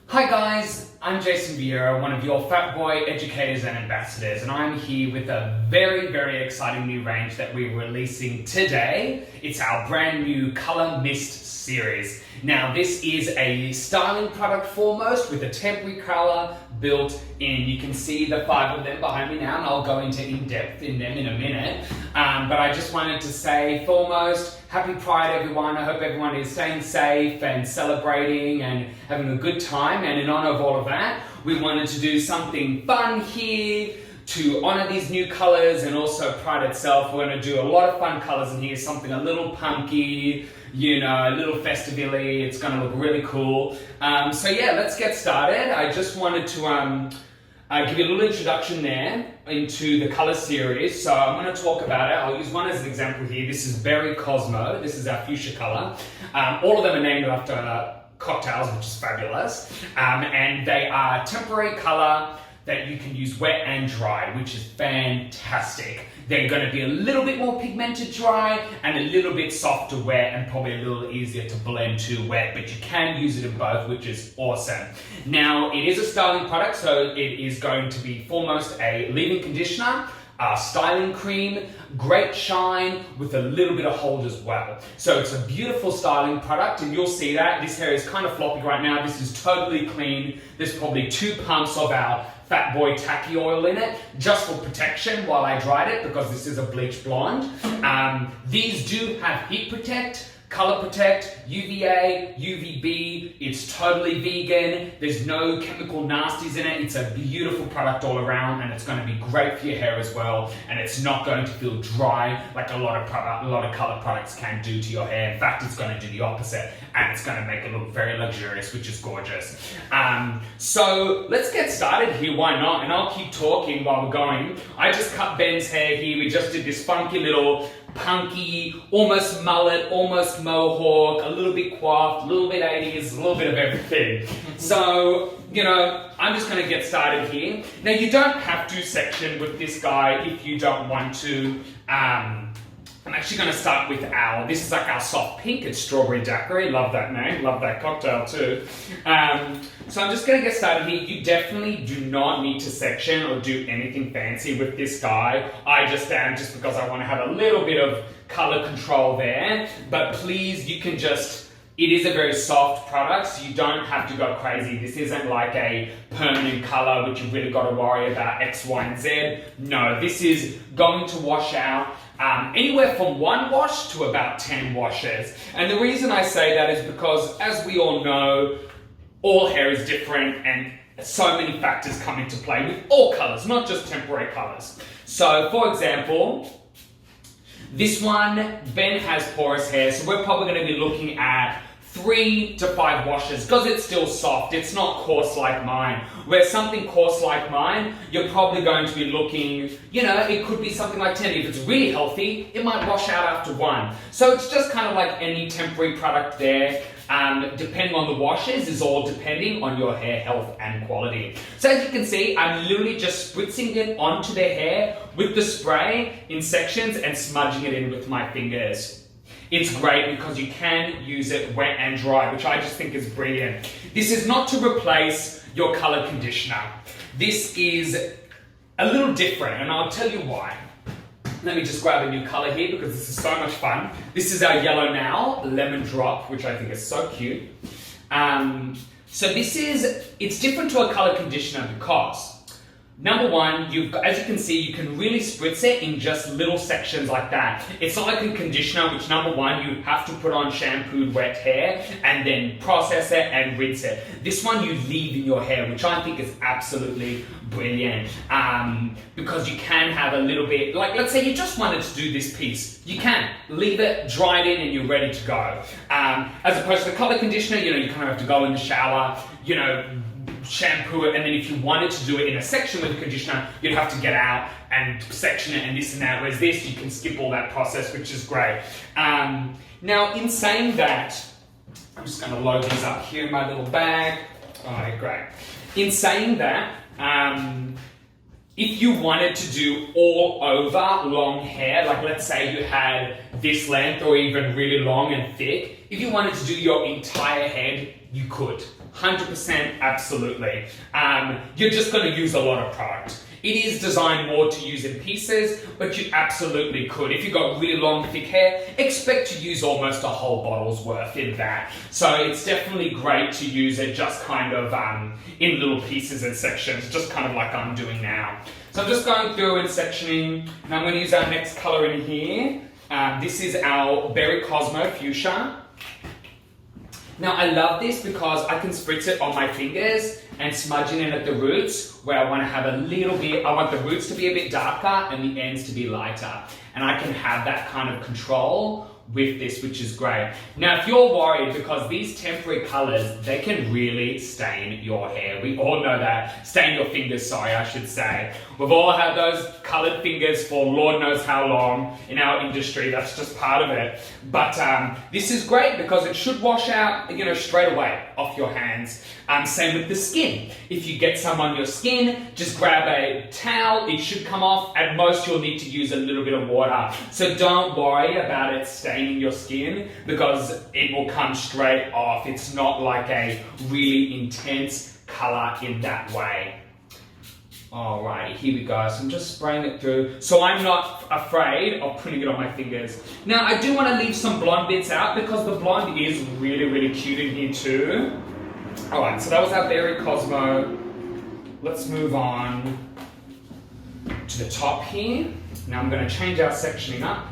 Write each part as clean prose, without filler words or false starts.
Hi guys, I'm Jason Vieira, one of your Fatboy educators and ambassadors, and I'm here with a very exciting new range that we're releasing today. It's our brand new Color Mist series. Now this is a styling product foremost with a temporary color built in. You can see the 5 of them behind me now, and I'll go into in-depth in them in a minute. But I just wanted to say foremost, happy Pride everyone. I hope everyone is staying safe and celebrating and having a good time. And in honor of all of that, we wanted to do something fun here to honor these new colors and also Pride itself. We're going to do a lot of fun colors in here, something a little punky, you know, a little festively. It's going to look really cool. So yeah, let's get started. I just wanted to give you a little introduction there into the color series. So I'm going to talk about it. I'll use one as an example here. This is Berry Cosmo. This is our fuchsia color. All of them are named after cocktails, which is fabulous. And they are temporary color that you can use wet and dry, which is fantastic. They're going to be a little bit more pigmented dry and a little bit softer wet and probably a little easier to blend to wet, but you can use it in both, which is awesome. Now, it is a styling product, so it is going to be foremost a leave-in conditioner, a styling cream, great shine with a little bit of hold as well. So it's a beautiful styling product, and you'll see that. This hair is kind of floppy right now. This is totally clean. There's probably 2 pumps of our Fatboy tacky oil in it, just for protection while I dried it, because this is a bleach blonde. These do have heat protect, color protect, UVA, UVB. It's totally vegan. There's no chemical nasties in it. It's a beautiful product all around, and it's going to be great for your hair as well. And it's not going to feel dry like a lot of color products can do to your hair. In fact, it's going to do the opposite, and it's going to make it look very luxurious, which is gorgeous. So let's get started here. Why not? And I'll keep talking while we're going. I just cut Ben's hair here. We just did this funky little punky, almost mullet, almost mohawk, a little bit coiffed, a little bit 80s, a little bit of everything. So, you know, I'm just going to get started here. Now, you don't have to section with this guy if you don't want to. I'm actually going to start with this is like our soft pink. It's Strawberry Daiquiri. Love that name. Love that cocktail too. So I'm just going to get started here. You definitely do not need to section or do anything fancy with this guy. I just am, just because I want to have a little bit of color control there. But please, you can just, it is a very soft product, so you don't have to go crazy. This isn't like a permanent color, which you've really got to worry about X, Y, and Z. No, this is going to wash out anywhere from 1 wash to about 10 washes. And the reason I say that is because, as we all know, all hair is different and so many factors come into play with all colors, not just temporary colors. So, for example, this one, Ben has porous hair, so we're probably going to be looking at 3 to 5 washes, because it's still soft. It's not coarse like mine. Where something coarse like mine, you're probably going to be looking, you know, it could be something like 10. If it's really healthy, it might wash out after 1. So it's just kind of like any temporary product there. Depending on the washes is all depending on your hair health and quality. So as you can see, I'm literally just spritzing it onto their hair with the spray in sections and smudging it in with my fingers. It's great because you can use it wet and dry, which I just think is brilliant. This is not to replace your color conditioner. This is a little different, and I'll tell you why. Let me just grab a new color here because this is so much fun. This is our Yellow Now Lemon Drop, which I think is so cute. So it's different to a color conditioner because, number one, as you can see, you can really spritz it in just little sections like that. It's not like a conditioner, which, number one, you have to put on shampooed wet hair and then process it and rinse it. This one you leave in your hair, which I think is absolutely brilliant, because you can have a little bit, like let's say you just wanted to do this piece, you can leave it, dry it in, and you're ready to go. As opposed to the color conditioner, you know, you kind of have to go in the shower, you know, shampoo it, and then if you wanted to do it in a section with the conditioner, you'd have to get out and section it and this and that, whereas this, you can skip all that process, which is great. Now, in saying that, I'm just going to load these up here in my little bag. Alright, great. In saying that, if you wanted to do all over long hair, like let's say you had this length or even really long and thick, if you wanted to do your entire head you could. 100% absolutely. You're just going to use a lot of product. It is designed more to use in pieces, but you absolutely could. If you've got really long, thick hair, expect to use almost a whole bottle's worth in that. So it's definitely great to use it just kind of in little pieces and sections, just kind of like I'm doing now. So I'm just going through and sectioning, and I'm going to use our next color in here. This is our Berry Cosmo Fuchsia. Now I love this because I can spritz it on my fingers and smudge it in at the roots where I want to have a little bit, I want the roots to be a bit darker and the ends to be lighter. And I can have that kind of control with this, which is great. Now, if you're worried, because these temporary colors, they can really stain your hair. We all know that. Stain your fingers, sorry, I should say. We've all had those colored fingers for Lord knows how long in our industry. That's just part of it. But this is great because it should wash out, straight away off your hands. Same with the skin. If you get some on your skin, just grab a towel. It should come off. At most, you'll need to use a little bit of water. So don't worry about it staining your skin because it will come straight off. It's not like a really intense color in that way. Alrighty, here we go. So I'm just spraying it through. So I'm not afraid of putting it on my fingers. Now, I do want to leave some blonde bits out because the blonde is really, really cute in here too. Alright, so that was our Berry Cosmo. Let's move on to the top here. Now I'm going to change our sectioning up.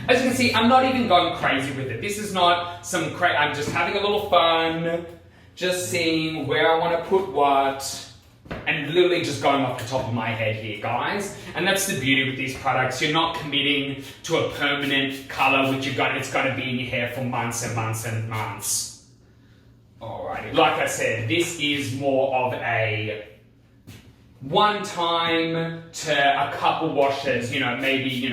As you can see, I'm not even going crazy with it. This is not some crazy, I'm just having a little fun, just seeing where I want to put what, and literally just going off the top of my head here, guys. And that's the beauty with these products. You're not committing to a permanent color which it's going to be in your hair for months and months and months. Alrighty, like I said, this is more of a one time to a couple washes, maybe,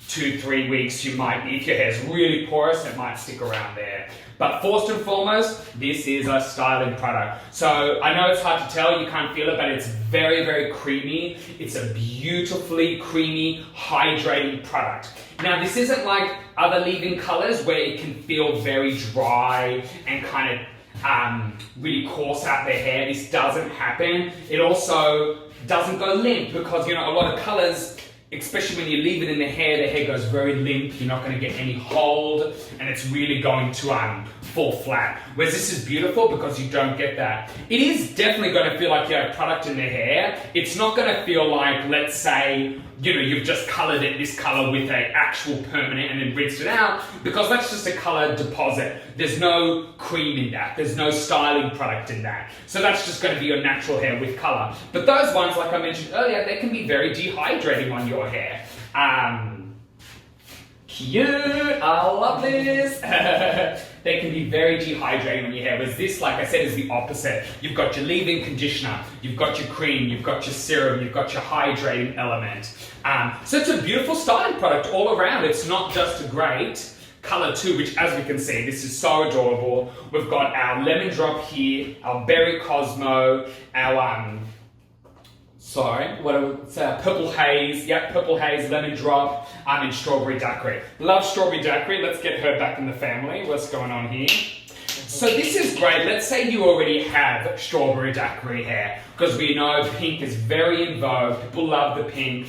2-3 weeks you might, if your hair's really porous, it might stick around there. But first and foremost, this is a styling product. So I know it's hard to tell, you can't feel it, but it's very, very creamy. It's a beautifully creamy, hydrating product. Now this isn't like other leave-in colors where it can feel very dry and kind of really coarse out their hair. This doesn't happen. It also doesn't go limp because, a lot of colors, especially when you leave it in the hair goes very limp. You're not going to get any hold and it's really going to fall flat. Whereas this is beautiful because you don't get that. It is definitely going to feel like you have product in the hair. It's not going to feel like, let's say, you've just colored it this color with an actual permanent and then rinsed it out, because that's just a color deposit. There's no cream in that. There's no styling product in that. So that's just going to be your natural hair with color. But those ones, like I mentioned earlier, they can be very dehydrating on your hair. Cute, I love this. They can be very dehydrating on your hair, whereas this, like I said, is the opposite. You've got your leave-in conditioner, you've got your cream, you've got your serum, you've got your hydrating element. So it's a beautiful styling product all around. It's not just a great color too, which as we can see, this is so adorable. We've got our lemon drop here, our Berry Cosmo, our purple haze, purple haze, lemon drop, and strawberry daiquiri. Love strawberry daiquiri. Let's get her back in the family. What's going on here? So this is great. Let's say you already have strawberry daiquiri hair, because we know pink is very in vogue. People love the pink.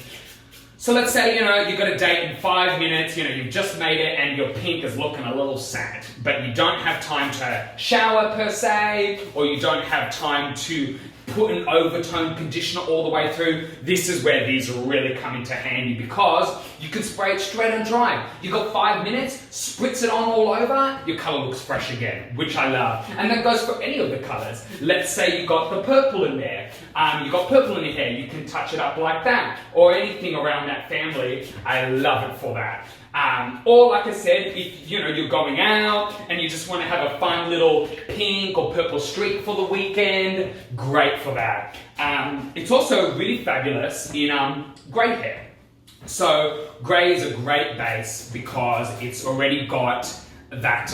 So let's say, you've got a date in 5 minutes, you've just made it and your pink is looking a little sad, but you don't have time to shower per se, or you don't have time to put an overtone conditioner all the way through. This is where these really come into handy because you can spray it straight and dry. You've got 5 minutes, spritz it on all over, your color looks fresh again, which I love. And that goes for any of the colors. Let's say you got the purple in there. You got purple in your hair, you can touch it up like that, or anything around that family. I love it for that. Or like I said, if you're going out and you just want to have a fun little pink or purple streak for the weekend, great for that. It's also really fabulous in grey hair. So grey is a great base because it's already got that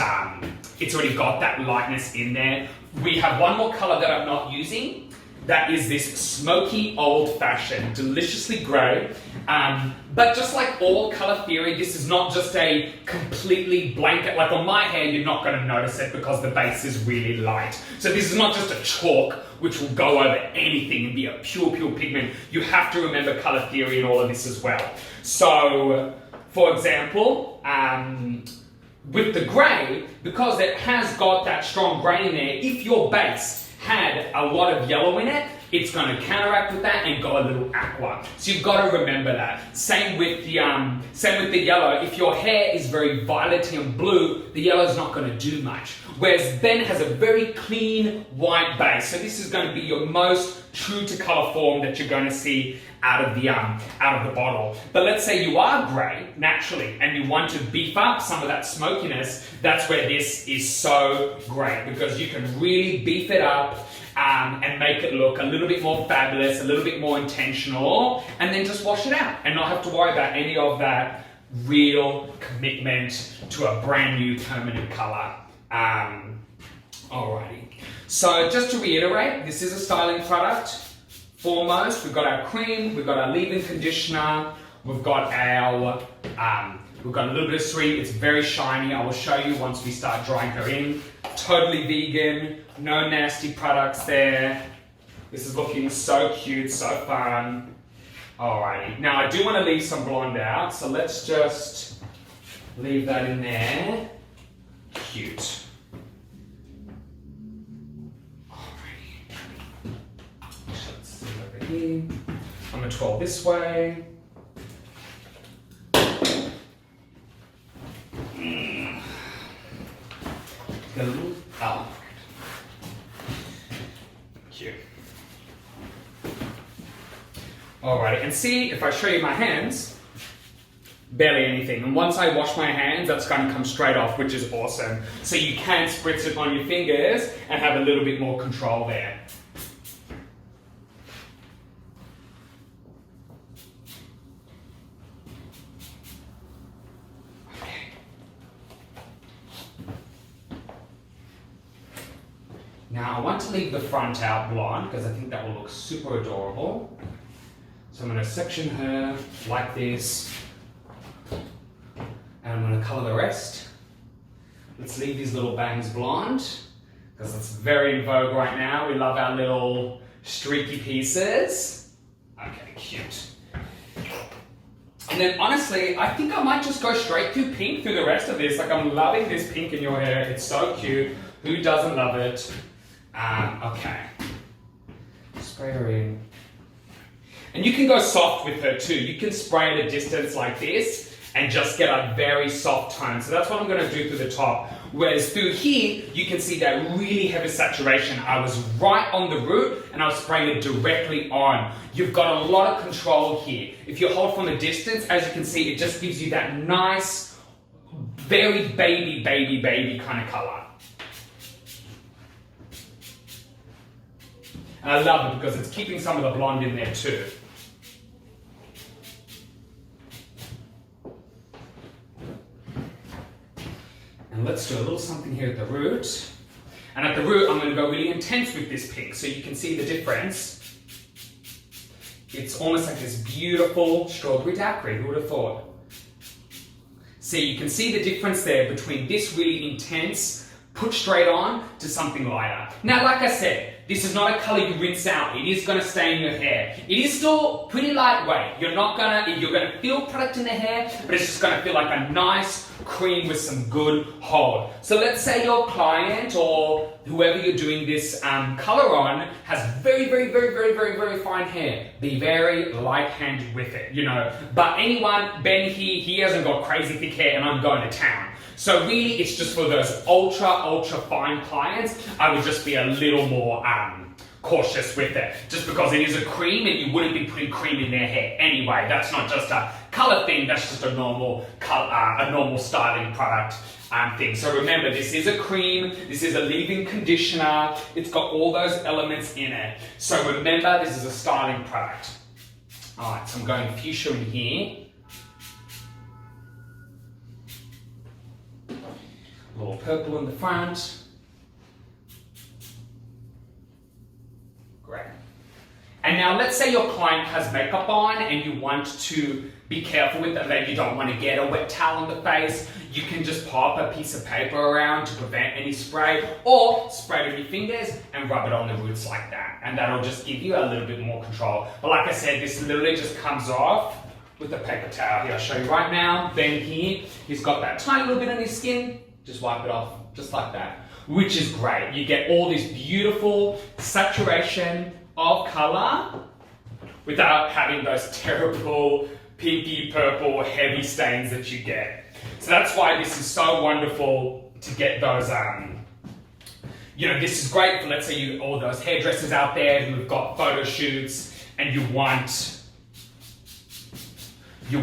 lightness in there. We have one more color that I'm not using. that is this smoky, old-fashioned, deliciously grey. But just like all colour theory, this is not just a completely blanket, like on my hair you're not going to notice it because the base is really light. So this is not just a chalk which will go over anything and be a pure pigment. You have to remember colour theory and all of this as well. So, for example, with the grey, because it has got that strong grey in there, if your base had a lot of yellow in it, it's going to counteract with that and go a little aqua. So you've got to remember that. Same with the yellow. If your hair is very violety and blue, the yellow is not going to do much. Whereas Ben has a very clean white base. So this is going to be your most true to colour form that you're going to see out of the bottle. But let's say you are grey naturally and you want to beef up some of that smokiness. That's where this is so great, because you can really beef it up and make it look a little bit more fabulous, a little bit more intentional, and then just wash it out and not have to worry about any of that real commitment to a brand new permanent colour. Alrighty. So just to reiterate, this is a styling product. Foremost, we've got our cream, we've got our leave-in conditioner, we've got a little bit of sweet. It's very shiny. I will show you once we start drying her in. Totally vegan, no nasty products there. This is looking so cute, so fun. Alrighty, now I do want to leave some blonde out, so let's just leave that in there. Cute. Here. I'm going to twirl this way. Oh. Cute. Alrighty, and see, if I show you my hands, barely anything. And once I wash my hands, that's going to come straight off, which is awesome. So you can spritz it on your fingers and have a little bit more control there. Now I want to leave the front out blonde because I think that will look super adorable. So I'm going to section her like this, and I'm going to colour the rest. Let's leave these little bangs blonde because it's very in vogue right now. We love our little streaky pieces. Okay, cute. And then honestly, I think I might just go straight to pink through the rest of this. Like, I'm loving this pink in your hair. It's so cute. Who doesn't love it? Okay. Spray her in. And you can go soft with her too. You can spray at a distance like this and just get a very soft tone. So that's what I'm going to do through the top. Whereas through here, you can see that really heavy saturation. I was right on the root and I was spraying it directly on. You've got a lot of control here. If you hold from a distance, as you can see, it just gives you that nice, very baby kind of color. And I love it because it's keeping some of the blonde in there too. And let's do a little something here at the root. And at the root, I'm going to go really intense with this pink so you can see the difference. It's almost like this beautiful strawberry daiquiri. Who would have thought? See, you can see the difference there between this really intense, put straight on, to something lighter. Now, like I said, this is not a color you rinse out. It is going to stay in your hair. It is still pretty lightweight. You're going to feel product in the hair, but it's just going to feel like a nice cream with some good hold. So let's say your client or whoever you're doing this color on has very fine hair. Be very light-handed with it, you know. But anyone, Ben here, he hasn't got crazy thick hair and I'm going to town. So really, it's just for those ultra fine clients. I would just be a little more cautious with it, just because it is a cream and you wouldn't be putting cream in their hair anyway. That's not just a color thing. That's just a normal styling product thing. So remember, this is a cream. This is a leave-in conditioner. It's got all those elements in it. So remember, this is a styling product. All right, so I'm going fuchsia in here. A little purple in the front. Great. And now let's say your client has makeup on and you want to be careful with it, that you don't want to get a wet towel on the face. You can just pop a piece of paper around to prevent any spray, or spray it on your fingers and rub it on the roots like that. And that'll just give you a little bit more control. But like I said, this literally just comes off with a paper towel. Here, I'll show you right now. Then here, he's got that tiny little bit on his skin. Just wipe it off, just like that. Which is great. You get all this beautiful saturation of color without having those terrible pinky purple heavy stains that you get. So that's why this is so wonderful to get those, this is great for, let's say, all those hairdressers out there who've got photo shoots and you want to,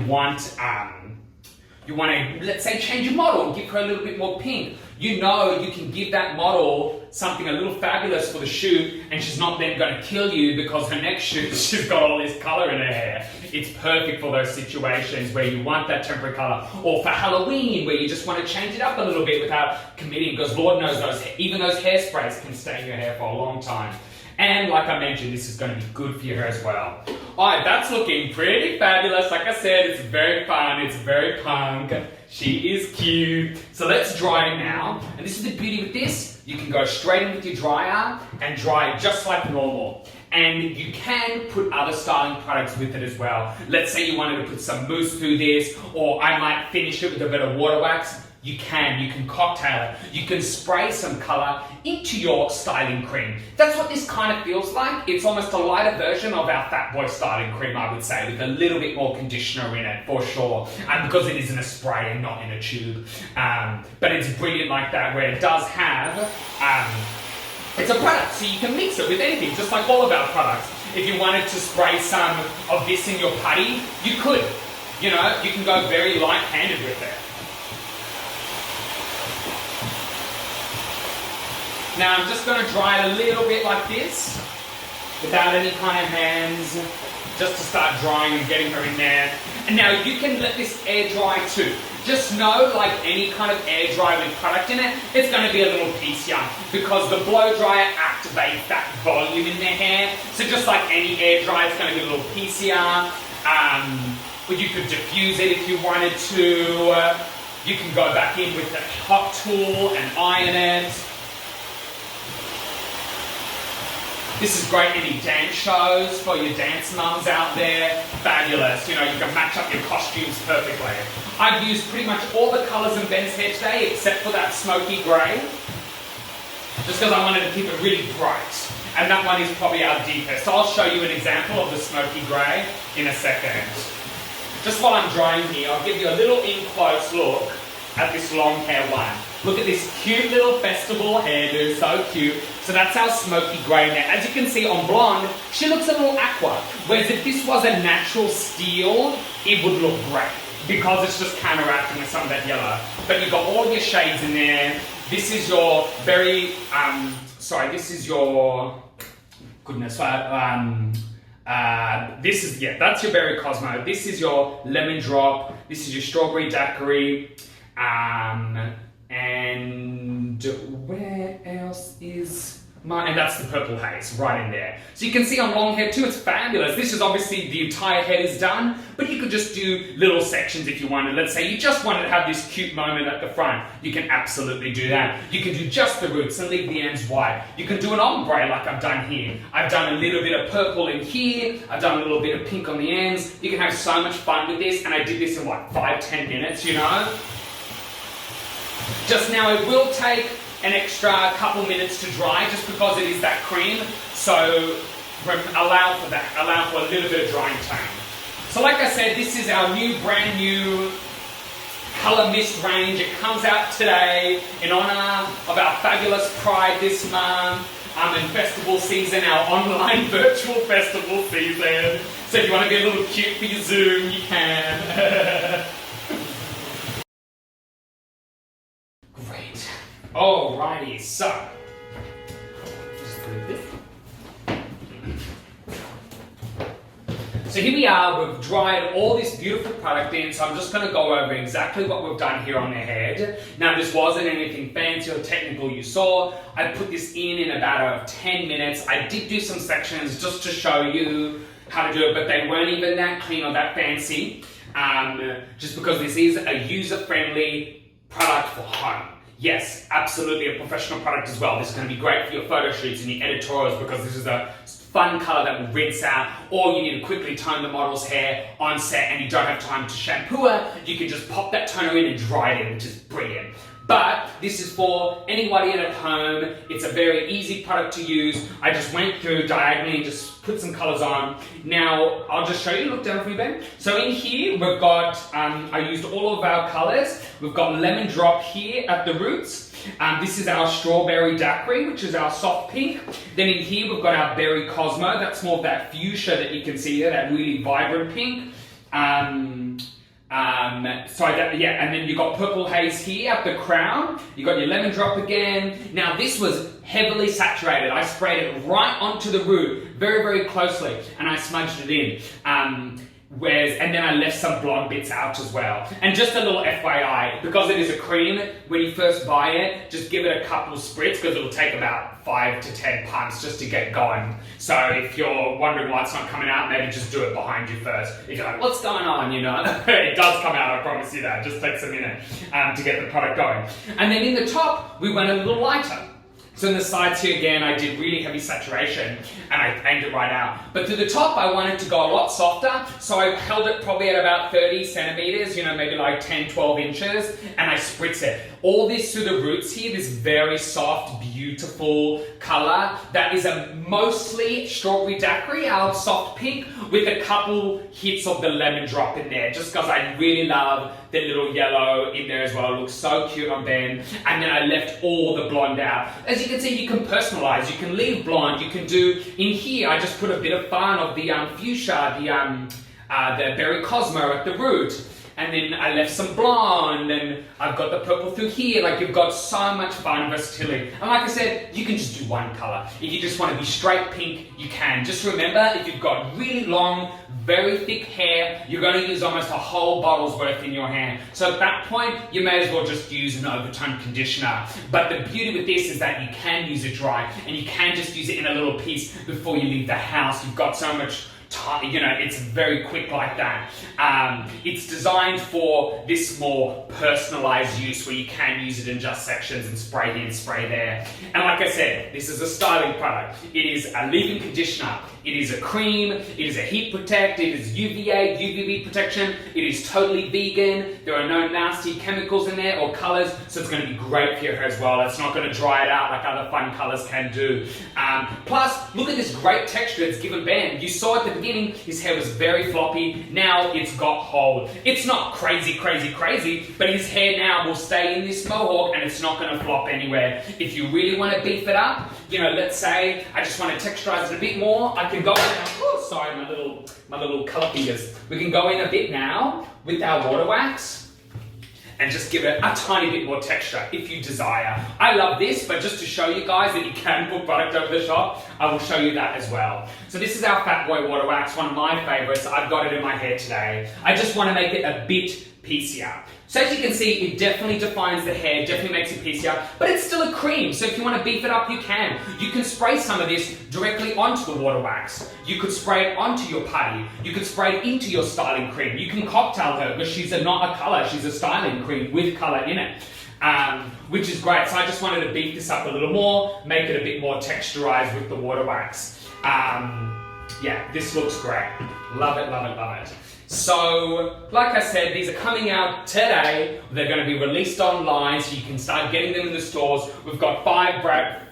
let's say, change your model and give her a little bit more pink. You know you can give that model something a little fabulous for the shoot, and she's not then going to kill you because her next shoot she's got all this color in her hair. It's perfect for those situations where you want that temporary color, or for Halloween where you just want to change it up a little bit without committing, because Lord knows even those hairsprays can stay in your hair for a long time. And like I mentioned, this is going to be good for your hair as well. Alright, that's looking pretty fabulous. Like I said, it's very fun, it's very punk. She is cute. So let's dry it now. And this is the beauty with this. You can go straight in with your dryer and dry it just like normal. And you can put other styling products with it as well. Let's say you wanted to put some mousse through this, or I might finish it with a bit of water wax. You can cocktail it. You can spray some color into your styling cream. That's what this kind of feels like. It's almost a lighter version of our Fatboy styling cream, I would say, with a little bit more conditioner in it, for sure. Because it is in a spray and not in a tube. But it's brilliant like that, where it does have, it's a product, so you can mix it with anything, just like all of our products. If you wanted to spray some of this in your putty, you could. You can go very light-handed with it. Now I'm just going to dry it a little bit like this, without any kind of hands, just to start drying and getting her in there. And now you can let this air dry too. Just know, like any kind of air dry with product in it, it's going to be a little piecier, because the blow dryer activates that volume in their hair. So just like any air dryer, it's going to be a little piecier. But you could diffuse it if you wanted to. You can go back in with the hot tool and iron it. This is great any dance shows for your dance mums out there. Fabulous. You can match up your costumes perfectly. I've used pretty much all the colours in Ben's hair today except for that smoky grey. Just because I wanted to keep it really bright. And that one is probably our deepest. So I'll show you an example of the smoky grey in a second. Just while I'm drying here, I'll give you a little in-close look at this long hair one. Look at this cute little festival hairdo, so cute. So that's our smoky grey now. As you can see on blonde, she looks a little aqua. Whereas if this was a natural steel, it would look great, because it's just counteracting with some of that yellow. But you've got all your shades in there. This is your that's your Berry Cosmo. This is your Lemon Drop. This is your Strawberry Daiquiri. And where else is mine? And that's the Purple Haze right in there. So you can see on long hair too, it's fabulous. This is obviously the entire head is done, but you could just do little sections if you wanted. Let's say you just wanted to have this cute moment at the front. You can absolutely do that. You can do just the roots and leave the ends white. You can do an ombre like I've done here. I've done a little bit of purple in here. I've done a little bit of pink on the ends. You can have so much fun with this, and I did this in 5-10 minutes, Just now it will take an extra couple minutes to dry just because it is that cream, so allow for that, allow for a little bit of drying time. So like I said, this is our brand new Colour Mist range. It comes out today in honour of our fabulous Pride this month, in festival season, our online virtual festival season. So if you want to be a little cute for your Zoom, you can. Great. Alrighty, so just put this. So here we are, we've dried all this beautiful product in, so I'm just going to go over exactly what we've done here on the head. Now this wasn't anything fancy or technical you saw. I put this in about 10 minutes. I did do some sections just to show you how to do it, but they weren't even that clean or that fancy, just because this is a user-friendly product for home. Yes, absolutely a professional product as well. This is going to be great for your photo shoots and your editorials because this is a fun color that will rinse out, or you need to quickly tone the model's hair on set and you don't have time to shampoo it, you can just pop that toner in and dry it in, which is brilliant. But this is for anybody at home. It's a very easy product to use. I just went through diagonally and just put some colors on. Now, I'll just show you. Look down for me, Ben. So in here, we've got, I used all of our colors. We've got lemon drop here at the roots. This is our strawberry daiquiri, which is our soft pink. Then in here, we've got our berry cosmo. That's more of that fuchsia that you can see here, that really vibrant pink. And then you've got purple haze here at the crown. You've got your lemon drop again. Now this was heavily saturated. I sprayed it right onto the root, very, very closely, and I smudged it in. And then I left some blonde bits out as well. And just a little FYI, because it is a cream, when you first buy it, just give it a couple of spritz because it'll take about 5 to 10 pumps just to get going. So if you're wondering why it's not coming out, maybe just do it behind you first. If you're like, what's going on, you know? It does come out, I promise you that. It just takes a minute to get the product going. And then in the top, we went a little lighter. So in the sides here again, I did really heavy saturation and I aimed it right out. But to the top, I wanted to go a lot softer, so I held it probably at about 30 centimeters, you know, maybe like 10, 12 inches, and I spritz it. All this through the roots here, this very soft, beautiful color that is a mostly strawberry daiquiri, our soft pink, with a couple hits of the lemon drop in there, just because I really love the little yellow in there as well. It looks so cute on Ben. And then I left all the blonde out. As you can see, you can personalize, you can leave blonde, you can do, in here, I just put a bit of fun of the fuchsia, the berry cosmo at the root. And then I left some blonde, and I've got the purple through here. Like, you've got so much fun versatility. And like I said, you can just do one color. If you just want to be straight pink, you can. Just remember, if you've got really long, very thick hair, you're going to use almost a whole bottle's worth in your hand. So at that point, you may as well just use an overtone conditioner. But the beauty with this is that you can use it dry, and you can just use it in a little piece before you leave the house. You've got so much time, you know, it's very quick like that. It's designed for this more personalized use where you can use it in just sections and spray here and spray there. And like I said, this is a styling product. It is a leave-in conditioner. It is a cream. It is a heat protect. It is UVA, UVB protection. It is totally vegan. There are no nasty chemicals in there or colors, so it's going to be great for your hair as well. It's not going to dry it out like other fun colors can do. Plus, look at this great texture it's given Ben. You saw at the beginning, his hair was very floppy. Now it's got hold. It's not crazy, but his hair now will stay in this mohawk and it's not going to flop anywhere. If you really want to beef it up, you know, let's say I just want to texturize it a bit more, I can go in, oh, sorry, my little color fingers. We can go in a bit now with our water wax and just give it a tiny bit more texture if you desire. I love this, but just to show you guys that you can put product over the shop, I will show you that as well. So this is our Fatboy water wax, one of my favorites. I've got it in my hair today. I just want to make it a bit piecier. So as you can see, it definitely defines the hair, definitely makes it piecier, but it's still a cream, so if you want to beef it up, you can. You can spray some of this directly onto the water wax. You could spray it onto your putty. You could spray it into your styling cream. You can cocktail her, because she's not a color, she's a styling cream with color in it. Which is great, so I just wanted to beef this up a little more, make it a bit more texturized with the water wax. Yeah, this looks great. Love it, love it, love it. So, like I said, these are coming out today. They're going to be released online, so you can start getting them in the stores. We've got 5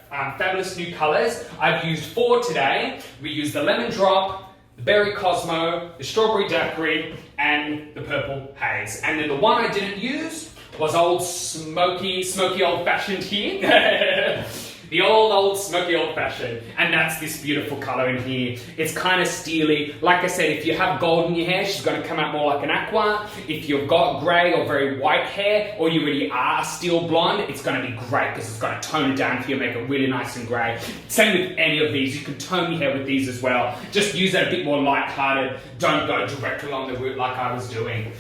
fabulous new colors. I've used 4 today. We used the lemon drop, the berry cosmo, the strawberry daiquiri, and the purple haze. And then the one I didn't use was old smoky old-fashioned here. The old smoky old fashioned. And that's this beautiful color in here. It's kind of steely. Like I said, if you have gold in your hair, she's going to come out more like an aqua. If you've got gray or very white hair, or you really are steel blonde, it's going to be great because it's going to tone it down for you, make it really nice and gray. Same with any of these. You can tone your hair with these as well. Just use it a bit more light-hearted. Don't go directly along the route like I was doing.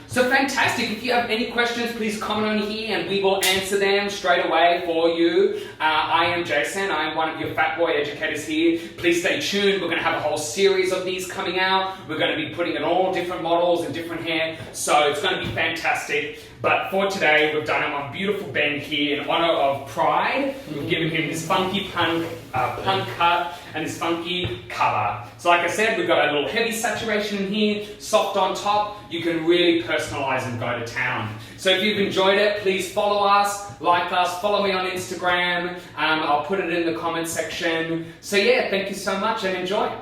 So fantastic. If you have any questions, please comment on here and we will answer them straight away for you. I am Jason. I am one of your Fatboy educators here. Please stay tuned. We're going to have a whole series of these coming out. We're going to be putting in all different models and different hair. So it's going to be fantastic. But for today, we've done him on beautiful Ben here in honor of Pride. We've given him his funky punk cut and his funky color. So like I said, we've got a little heavy saturation in here, soft on top. You can really personalize and go to town. So if you've enjoyed it, please follow us, like us, follow me on Instagram. I'll put it in the comment section. So yeah, thank you so much and enjoy.